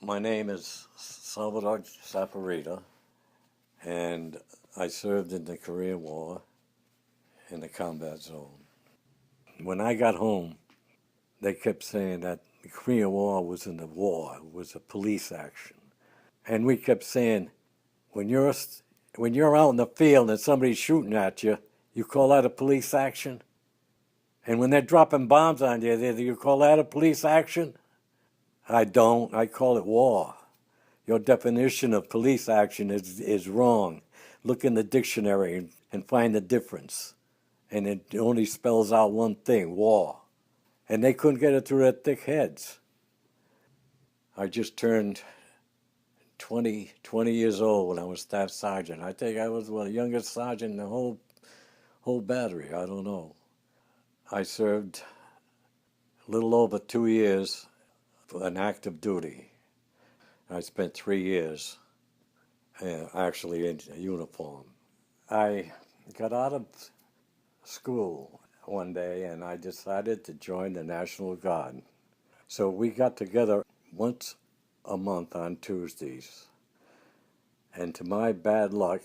My name is Salvatore Saporita, and I served in the Korean War in the combat zone. When I got home, they kept saying that the Korean War wasn't a war, it was a police action. And we kept saying, when you're when you're out in the field and somebody's shooting at you, you call that a police action? And when they're dropping bombs on you, you call that a police action? I don't. I call it war. Your definition of police action is wrong. Look in the dictionary and find the difference. And it only spells out one thing, war. And they couldn't get it through their thick heads. I just turned 20 years old when I was staff sergeant. I think I was the youngest sergeant in the whole battery. I don't know. I served a little over 2 years for an active duty. I spent 3 years actually in uniform. I got out of school one day and I decided to join the National Guard. So we got together once a month on Tuesdays. And to my bad luck,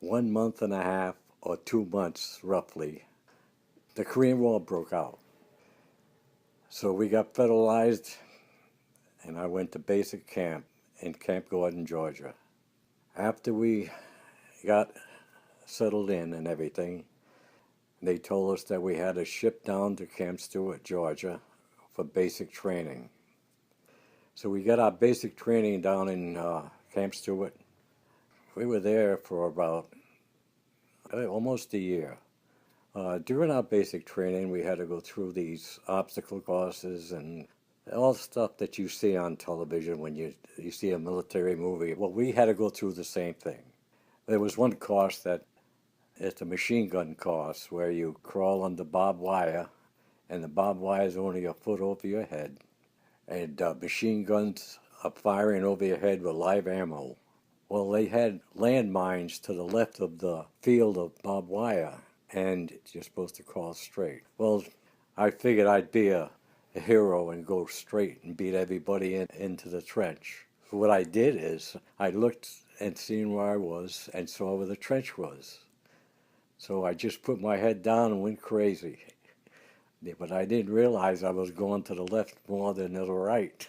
1 month and a half or 2 months roughly, the Korean War broke out. So we got federalized and I went to basic camp in Camp Gordon, Georgia. After we got settled in and everything, they told us that we had to ship down to Camp Stewart, Georgia for basic training. So we got our basic training down in Camp Stewart. We were there for about almost a year. During our basic training, we had to go through these obstacle courses and all the stuff that you see on television when you see a military movie. Well, we had to go through the same thing. There was one course that it's a machine gun course where you crawl under barbed wire, and the barbed wire is only a foot over your head, and machine guns are firing over your head with live ammo. Well, they had landmines to the left of the field of barbed wire, and you're supposed to crawl straight. Well, I figured I'd be a hero and go straight and beat everybody into the trench. So what I did is I looked and seen where I was and saw where the trench was. So I just put my head down and went crazy. But I didn't realize I was going to the left more than to the right.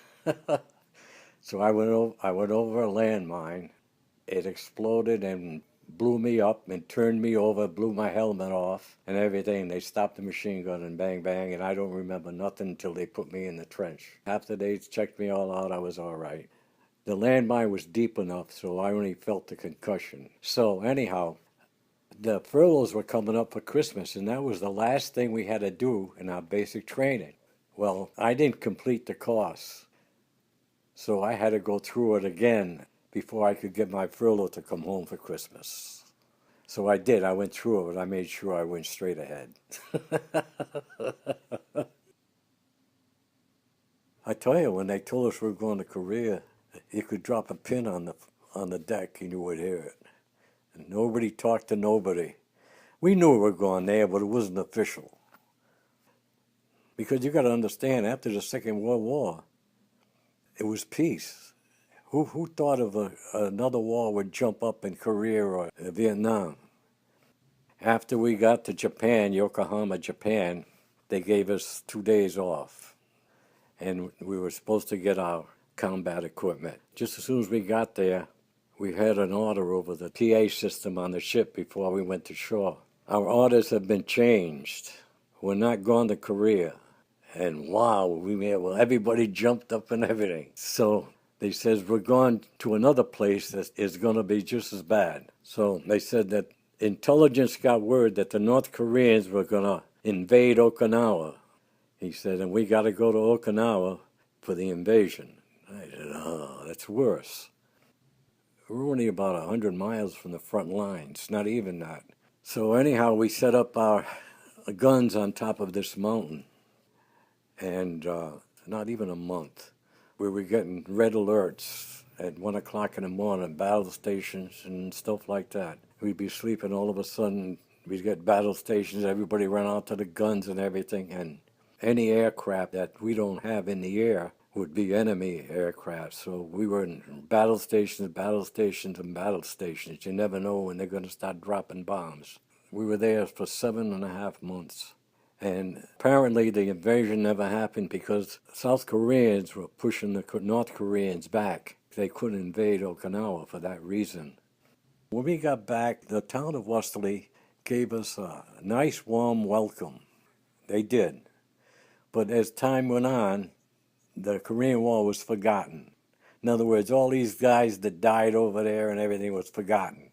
So I went over a landmine. It exploded and blew me up and turned me over, blew my helmet off and everything. They stopped the machine gun and bang, bang, and I don't remember nothing until they put me in the trench. After they checked me all out, I was all right. The landmine was deep enough, so I only felt the concussion. So anyhow, the furloughs were coming up for Christmas, and that was the last thing we had to do in our basic training. Well, I didn't complete the course, so I had to go through it again before I could get my furlough to come home for Christmas. So I did. I went through it, but I made sure I went straight ahead. I tell you, when they told us we were going to Korea, you could drop a pin on the deck and you would hear it. And nobody talked to nobody. We knew we were going there, but it wasn't official. Because you got to understand, after the Second World War, it was peace. Who thought of another war would jump up in Korea or Vietnam? After we got to Japan, Yokohama, Japan, they gave us 2 days off. And we were supposed to get our combat equipment. Just as soon as we got there, we had an order over the PA system on the ship before we went to shore. Our orders have been changed. We're not going to Korea. And wow, everybody jumped up and everything. So they said, we're going to another place that is going to be just as bad. So they said that intelligence got word that the North Koreans were going to invade Okinawa. He said, and we got to go to Okinawa for the invasion. I said, oh, that's worse. We're only about 100 miles from the front lines, not even that. So anyhow, we set up our guns on top of this mountain. And not even a month, we were getting red alerts at 1 o'clock in the morning, battle stations and stuff like that. We'd be sleeping, all of a sudden we'd get battle stations, everybody ran out to the guns and everything, and any aircraft that we don't have in the air would be enemy aircraft. So we were in battle stations, and battle stations. You never know when they're going to start dropping bombs. We were there for 7.5 months. And apparently the invasion never happened because South Koreans were pushing the North Koreans back. They couldn't invade Okinawa for that reason. When we got back, the town of Westerly gave us a nice warm welcome. They did. But as time went on, the Korean War was forgotten. In other words, all these guys that died over there and everything was forgotten.